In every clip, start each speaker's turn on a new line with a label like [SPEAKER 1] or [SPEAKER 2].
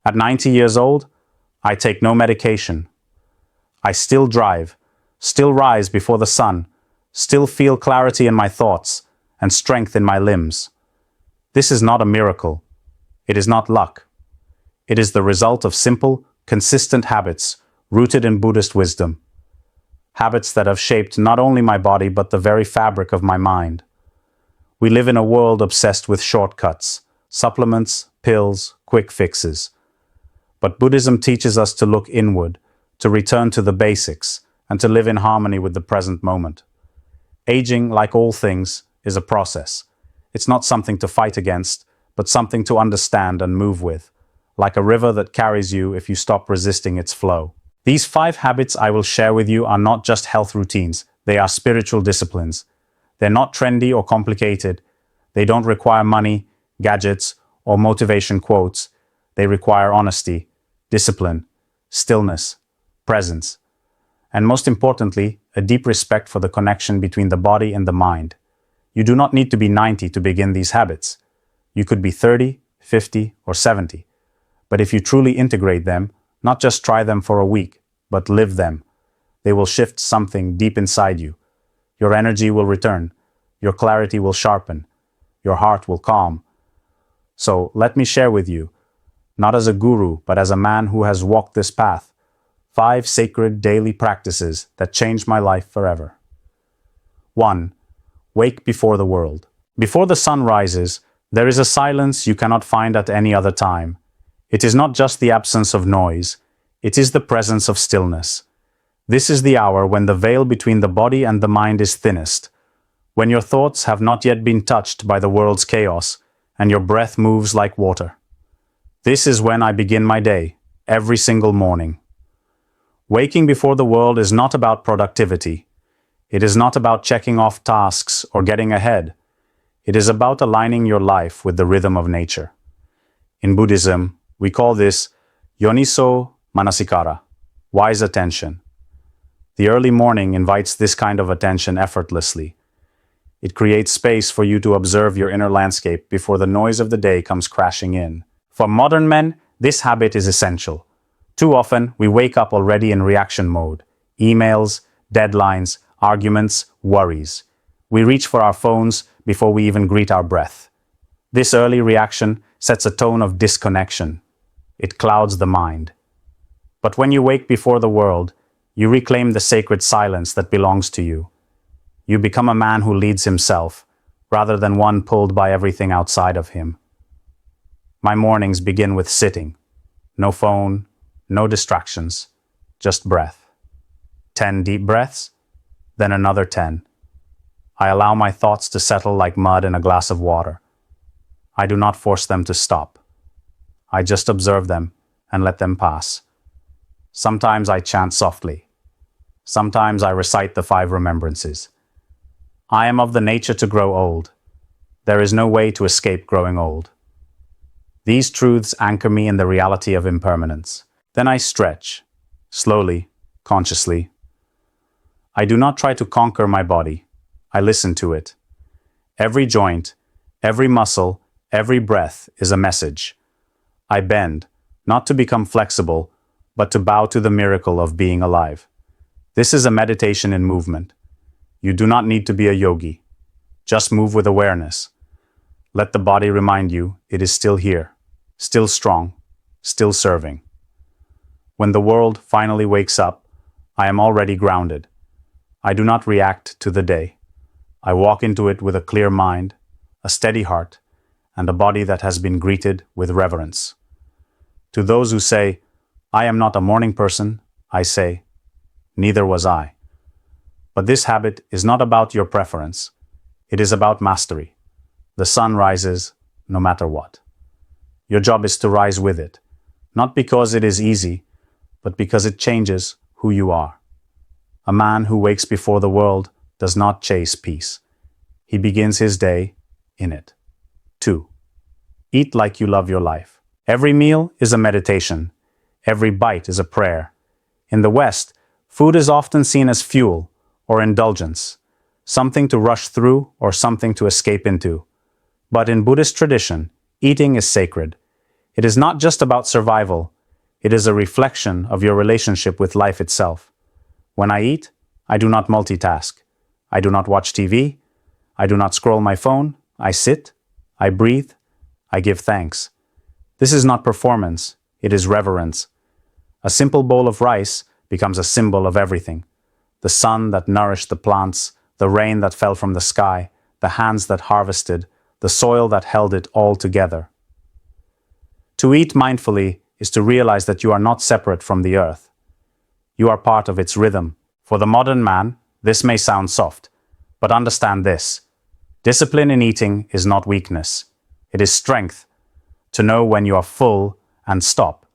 [SPEAKER 1] At 90 years old, I take no medication. I still drive, still rise before the sun, still feel clarity in my thoughts and strength in my limbs. This is not a miracle. It is not luck. It is the result of simple, consistent habits rooted in Buddhist wisdom. Habits that have shaped not only my body but the very fabric of my mind. We live in a world obsessed with shortcuts, supplements, pills, quick fixes. But Buddhism teaches us to look inward, to return to the basics, and to live in harmony with the present moment. Aging, like all things, is a process. It's not something to fight against, but something to understand and move with, like a river that carries you if you stop resisting its flow. These 5 habits I will share with you are not just health routines, they are spiritual disciplines. They're not trendy or complicated. They don't require money, gadgets, or motivation quotes. They require honesty, discipline, stillness, presence, and most importantly, a deep respect for the connection between the body and the mind. You do not need to be 90 to begin these habits. You could be 30, 50, or 70. But if you truly integrate them, not just try them for a week, but live them, they will shift something deep inside you. Your energy will return, your clarity will sharpen, your heart will calm. So let me share with you, not as a guru, but as a man who has walked this path, 5 sacred daily practices that changed my life forever. 1. Wake before the world. Before the sun rises, there is a silence you cannot find at any other time. It is not just the absence of noise, it is the presence of stillness. This is the hour when the veil between the body and the mind is thinnest, when your thoughts have not yet been touched by the world's chaos, and your breath moves like water. This is when I begin my day, every single morning. Waking before the world is not about productivity. It is not about checking off tasks or getting ahead. It is about aligning your life with the rhythm of nature. In Buddhism, we call this Yoniso Manasikara, wise attention. The early morning invites this kind of attention effortlessly. It creates space for you to observe your inner landscape before the noise of the day comes crashing in. For modern men, this habit is essential. Too often, we wake up already in reaction mode. Emails, deadlines, arguments, worries. We reach for our phones before we even greet our breath. This early reaction sets a tone of disconnection. It clouds the mind. But when you wake before the world, you reclaim the sacred silence that belongs to you. You become a man who leads himself, rather than one pulled by everything outside of him. My mornings begin with sitting. No phone, no distractions, just breath. 10 deep breaths, then another 10. I allow my thoughts to settle like mud in a glass of water. I do not force them to stop. I just observe them and let them pass. Sometimes I chant softly. Sometimes I recite the 5 remembrances. I am of the nature to grow old. There is no way to escape growing old. These truths anchor me in the reality of impermanence. Then I stretch, slowly, consciously. I do not try to conquer my body. I listen to it. Every joint, every muscle, every breath is a message. I bend, not to become flexible, but to bow to the miracle of being alive. This is a meditation in movement. You do not need to be a yogi. Just move with awareness. Let the body remind you it is still here, still strong, still serving. When the world finally wakes up, I am already grounded. I do not react to the day. I walk into it with a clear mind, a steady heart, and a body that has been greeted with reverence. To those who say, I am not a morning person, I say, neither was I. But this habit is not about your preference. It is about mastery. The sun rises no matter what. Your job is to rise with it, not because it is easy, but because it changes who you are. A man who wakes before the world does not chase peace. He begins his day in it. 2. Eat like you love your life. Every meal is a meditation. Every bite is a prayer. In the West, food is often seen as fuel or indulgence, something to rush through or something to escape into. But in Buddhist tradition, eating is sacred. It is not just about survival. It is a reflection of your relationship with life itself. When I eat, I do not multitask. I do not watch TV. I do not scroll my phone. I sit. I breathe. I give thanks. This is not performance. It is reverence. A simple bowl of rice becomes a symbol of everything. The sun that nourished the plants, the rain that fell from the sky, the hands that harvested, the soil that held it all together. To eat mindfully is to realize that you are not separate from the earth. You are part of its rhythm. For the modern man, this may sound soft, but understand this. Discipline in eating is not weakness. It is strength. To know when you are full and stop.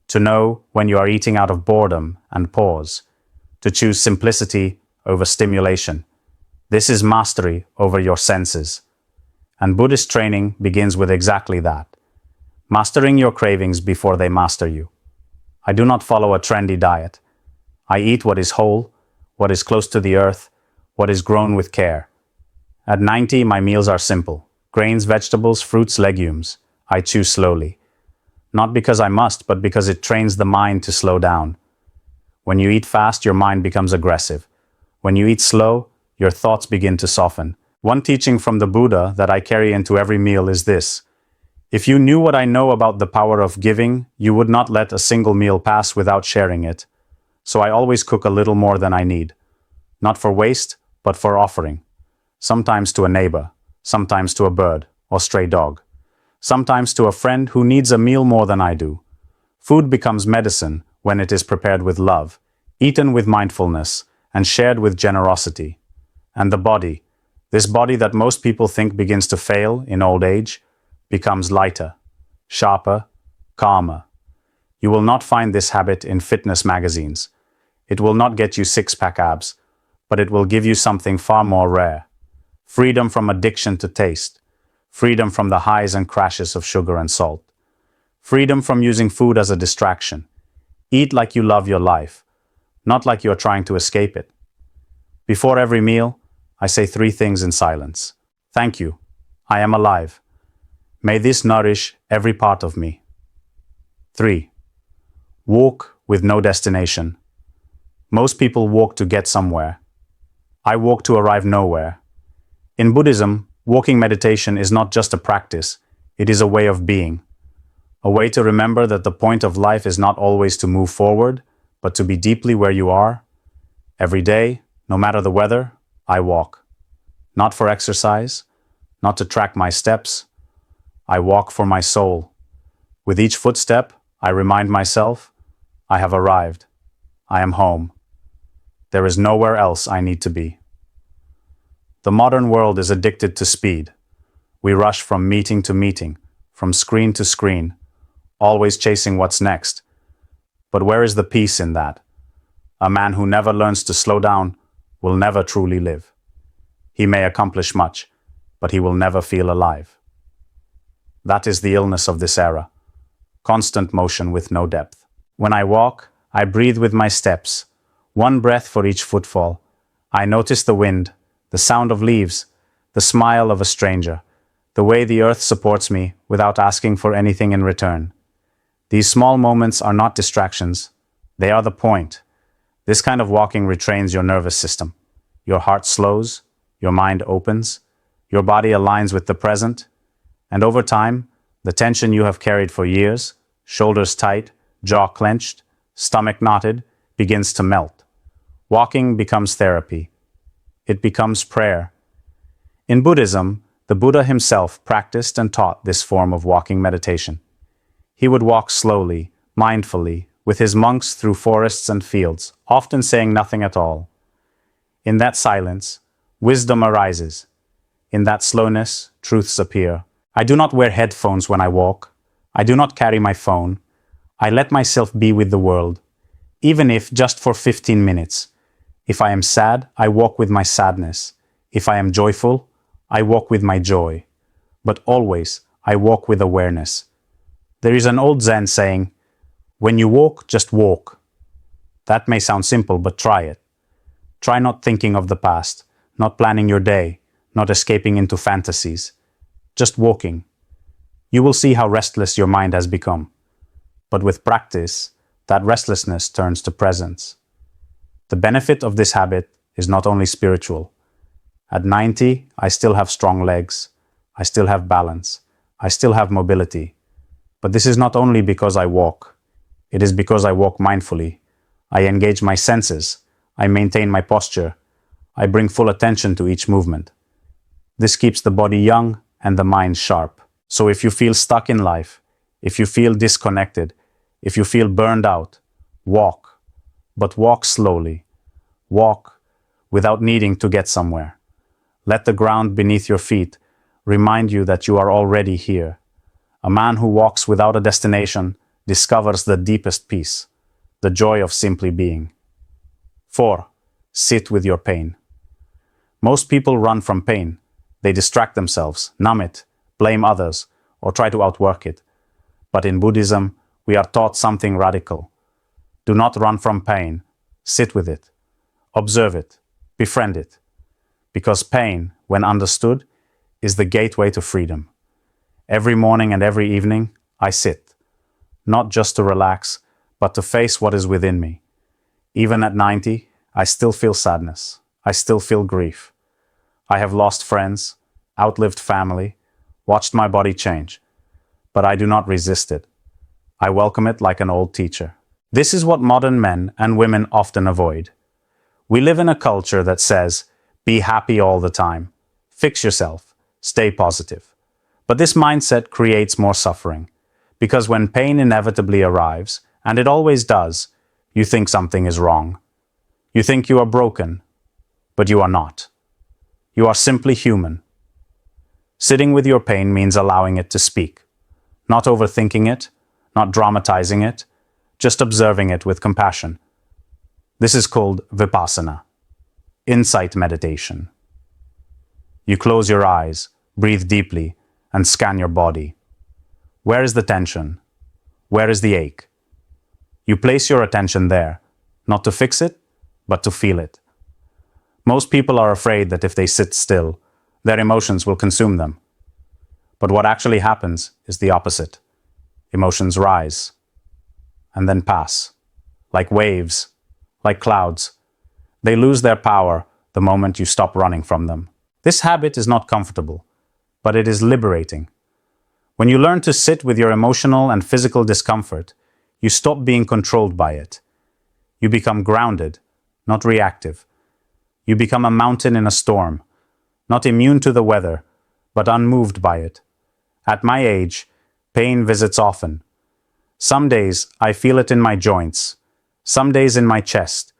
[SPEAKER 1] To know when you are eating out of boredom and pause. To choose simplicity over stimulation. This is mastery over your senses. And Buddhist training begins with exactly that. Mastering your cravings before they master you. I do not follow a trendy diet. I eat what is whole, what is close to the earth, what is grown with care. At 90, my meals are simple. Grains, vegetables, fruits, legumes. I chew slowly. Not because I must, but because it trains the mind to slow down. When you eat fast, your mind becomes aggressive. When you eat slow, your thoughts begin to soften. One teaching from the Buddha that I carry into every meal is this. If you knew what I know about the power of giving, you would not let a single meal pass without sharing it. So I always cook a little more than I need. Not for waste, but for offering. Sometimes to a neighbor, sometimes to a bird or stray dog. Sometimes to a friend who needs a meal more than I do. Food becomes medicine when it is prepared with love, eaten with mindfulness, and shared with generosity. And the body, this body that most people think begins to fail in old age, becomes lighter, sharper, calmer. You will not find this habit in fitness magazines. It will not get you six-pack abs, but it will give you something far more rare. Freedom from addiction to taste. Freedom from the highs and crashes of sugar and salt. Freedom from using food as a distraction. Eat like you love your life, not like you are trying to escape it. Before every meal, I say 3 things in silence. Thank you. I am alive. May this nourish every part of me. 3. Walk with no destination. Most people walk to get somewhere. I walk to arrive nowhere. In Buddhism, walking meditation is not just a practice, it is a way of being. A way to remember that the point of life is not always to move forward, but to be deeply where you are. Every day, no matter the weather, I walk. Not for exercise, not to track my steps. I walk for my soul. With each footstep, I remind myself, I have arrived. I am home. There is nowhere else I need to be. The modern world is addicted to speed. We rush from meeting to meeting, from screen to screen, always chasing what's next. But where is the peace in that? A man who never learns to slow down will never truly live. He may accomplish much, but he will never feel alive. That is the illness of this era. Constant motion with no depth. When I walk, I breathe with my steps. One breath for each footfall. I notice the wind, the sound of leaves, the smile of a stranger, the way the earth supports me without asking for anything in return. These small moments are not distractions. They are the point. This kind of walking retrains your nervous system. Your heart slows, your mind opens, your body aligns with the present, and over time, the tension you have carried for years, shoulders tight, jaw clenched, stomach knotted, begins to melt. Walking becomes therapy. It becomes prayer. In Buddhism, the Buddha himself practiced and taught this form of walking meditation. He would walk slowly, mindfully, with his monks through forests and fields, often saying nothing at all. In that silence, wisdom arises. In that slowness, truths appear. I do not wear headphones when I walk. I do not carry my phone. I let myself be with the world, even if just for 15 minutes. If I am sad, I walk with my sadness. If I am joyful, I walk with my joy. But always, I walk with awareness. There is an old Zen saying, when you walk, just walk. That may sound simple, but try it. Try not thinking of the past, not planning your day, not escaping into fantasies. Just walking. you will see how restless your mind has become. But with practice, that restlessness turns to presence. The benefit of this habit is not only spiritual. At 90, I still have strong legs. I still have balance. I still have mobility. But this is not only because I walk. It is because I walk mindfully. I engage my senses. I maintain my posture. I bring full attention to each movement. This keeps the body young and the mind sharp. So if you feel stuck in life, if you feel disconnected, if you feel burned out, walk. But walk slowly. Walk without needing to get somewhere. Let the ground beneath your feet remind you that you are already here. A man who walks without a destination discovers the deepest peace, the joy of simply being. 4. Sit with your pain. Most people run from pain. They distract themselves, numb it, blame others, or try to outwork it. But in Buddhism, we are taught something radical. Do not run from pain. Sit with it. Observe it. Befriend it. Because pain, when understood, is the gateway to freedom. Every morning and every evening, I sit. Not just to relax, but to face what is within me. Even at 90, I still feel sadness. I still feel grief. I have lost friends, outlived family, watched my body change. But I do not resist it. I welcome it like an old teacher. This is what modern men and women often avoid. We live in a culture that says, be happy all the time, fix yourself, stay positive. But this mindset creates more suffering, because when pain inevitably arrives, and it always does, you think something is wrong. You think you are broken, but you are not. You are simply human. Sitting with your pain means allowing it to speak, not overthinking it, not dramatizing it, just observing it with compassion. This is called vipassana, insight meditation. You close your eyes, breathe deeply, and scan your body. Where is the tension? Where is the ache? You place your attention there, not to fix it, but to feel it. Most people are afraid that if they sit still, their emotions will consume them. But what actually happens is the opposite. Emotions rise, and then pass, like waves, like clouds. They lose their power the moment you stop running from them. This habit is not comfortable, but it is liberating. When you learn to sit with your emotional and physical discomfort, you stop being controlled by it. You become grounded, not reactive. You become a mountain in a storm, not immune to the weather, but unmoved by it. At my age, pain visits often. Some days I feel it in my joints, some days in my chest,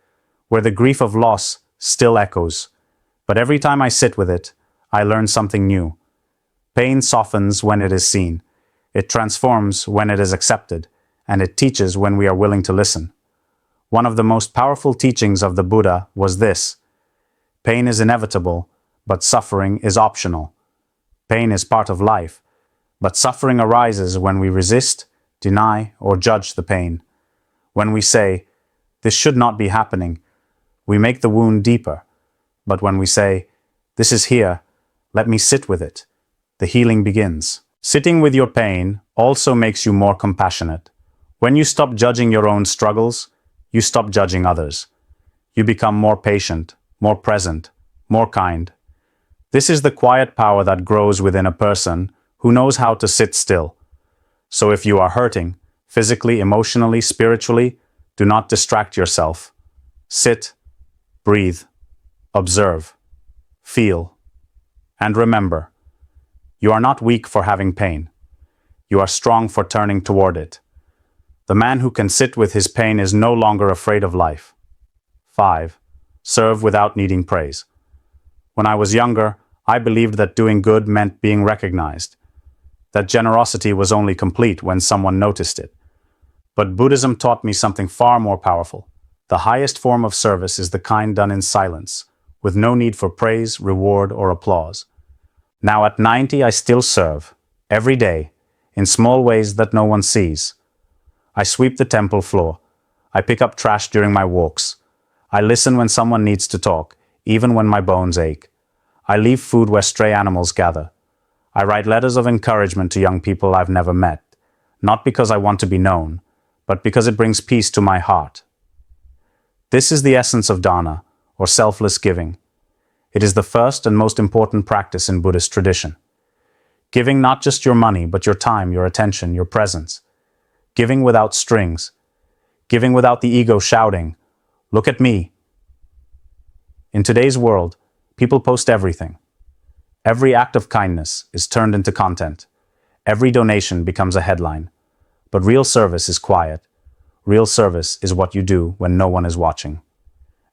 [SPEAKER 1] where the grief of loss still echoes. But every time I sit with it, I learn something new. Pain softens when it is seen. It transforms when it is accepted, and it teaches when we are willing to listen. One of the most powerful teachings of the Buddha was this: pain is inevitable, but suffering is optional. Pain is part of life, but suffering arises when we resist, deny, or judge the pain. When we say, "This should not be happening," we make the wound deeper. But when we say, "This is here, let me sit with it," the healing begins. Sitting with your pain also makes you more compassionate. When you stop judging your own struggles, you stop judging others. You become more patient, more present, more kind. This is the quiet power that grows within a person who knows how to sit still. So if you are hurting, physically, emotionally, spiritually, do not distract yourself. Sit, breathe, observe, feel, and remember, you are not weak for having pain. You are strong for turning toward it. The man who can sit with his pain is no longer afraid of life. 5. Serve without needing praise. When I was younger, I believed that doing good meant being recognized, that generosity was only complete when someone noticed it. But Buddhism taught me something far more powerful. The highest form of service is the kind done in silence, with no need for praise, reward, or applause. Now at 90, I still serve, every day, in small ways that no one sees. I sweep the temple floor. I pick up trash during my walks. I listen when someone needs to talk, even when my bones ache. I leave food where stray animals gather. I write letters of encouragement to young people I've never met, not because I want to be known, but because it brings peace to my heart. This is the essence of dana, or selfless giving. It is the first and most important practice in Buddhist tradition. Giving not just your money, but your time, your attention, your presence. Giving without strings. Giving without the ego shouting, "Look at me." In today's world, people post everything. Every act of kindness is turned into content. Every donation becomes a headline. But real service is quiet. Real service is what you do when no one is watching.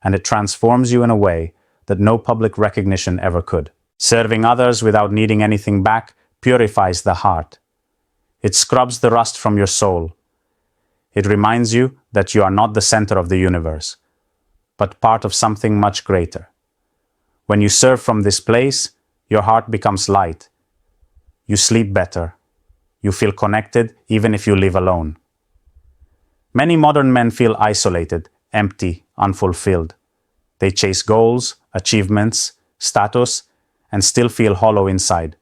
[SPEAKER 1] And it transforms you in a way that no public recognition ever could. Serving others without needing anything back purifies the heart. It scrubs the rust from your soul. It reminds you that you are not the center of the universe, but part of something much greater. When you serve from this place, your heart becomes light. You sleep better. You feel connected even if you live alone. Many modern men feel isolated, empty, unfulfilled. They chase goals, achievements, status, and still feel hollow inside.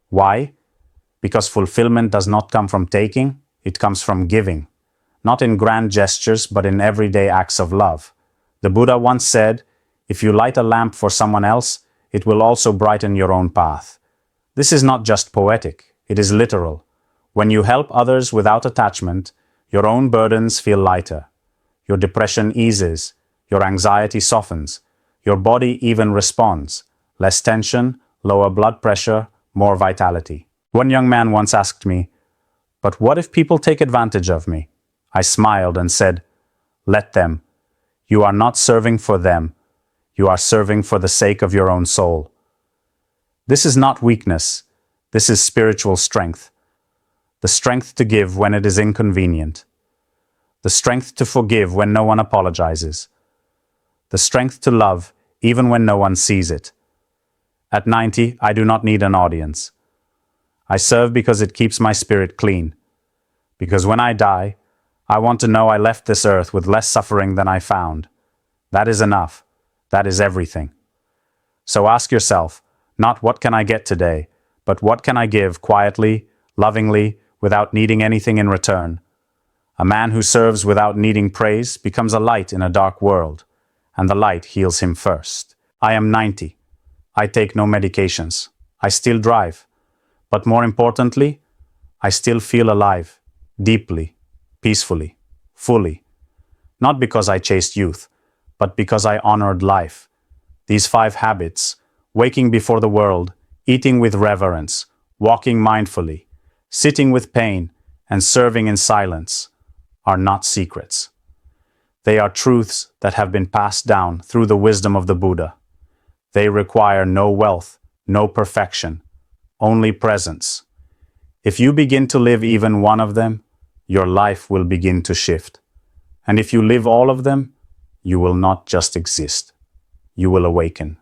[SPEAKER 1] Why? Because fulfillment does not come from taking, it comes from giving. Not in grand gestures, but in everyday acts of love. The Buddha once said, "If you light a lamp for someone else, it will also brighten your own path." This is not just poetic, it is literal. When you help others without attachment, your own burdens feel lighter. Your depression eases, your anxiety softens, your body even responds. Less tension, lower blood pressure, more vitality. One young man once asked me, "But what if people take advantage of me?" I smiled and said, "Let them. You are not serving for them. You are serving for the sake of your own soul." This is not weakness. This is spiritual strength. The strength to give when it is inconvenient. The strength to forgive when no one apologizes. The strength to love even when no one sees it. At 90, I do not need an audience. I serve because it keeps my spirit clean. Because when I die, I want to know I left this earth with less suffering than I found. That is enough. That is everything. So ask yourself, not what can I get today, but what can I give quietly, lovingly, without needing anything in return. A man who serves without needing praise becomes a light in a dark world, and the light heals him first. I am 90. I take no medications. I still drive. But more importantly, I still feel alive, deeply, peacefully, fully. Not because I chased youth, but because I honored life. These 5 habits, waking before the world, eating with reverence, walking mindfully, sitting with pain, and serving in silence, are not secrets. They are truths that have been passed down through the wisdom of the Buddha. They require no wealth, no perfection, only presence. If you begin to live even one of them, your life will begin to shift. And if you live all of them, you will not just exist. You will awaken.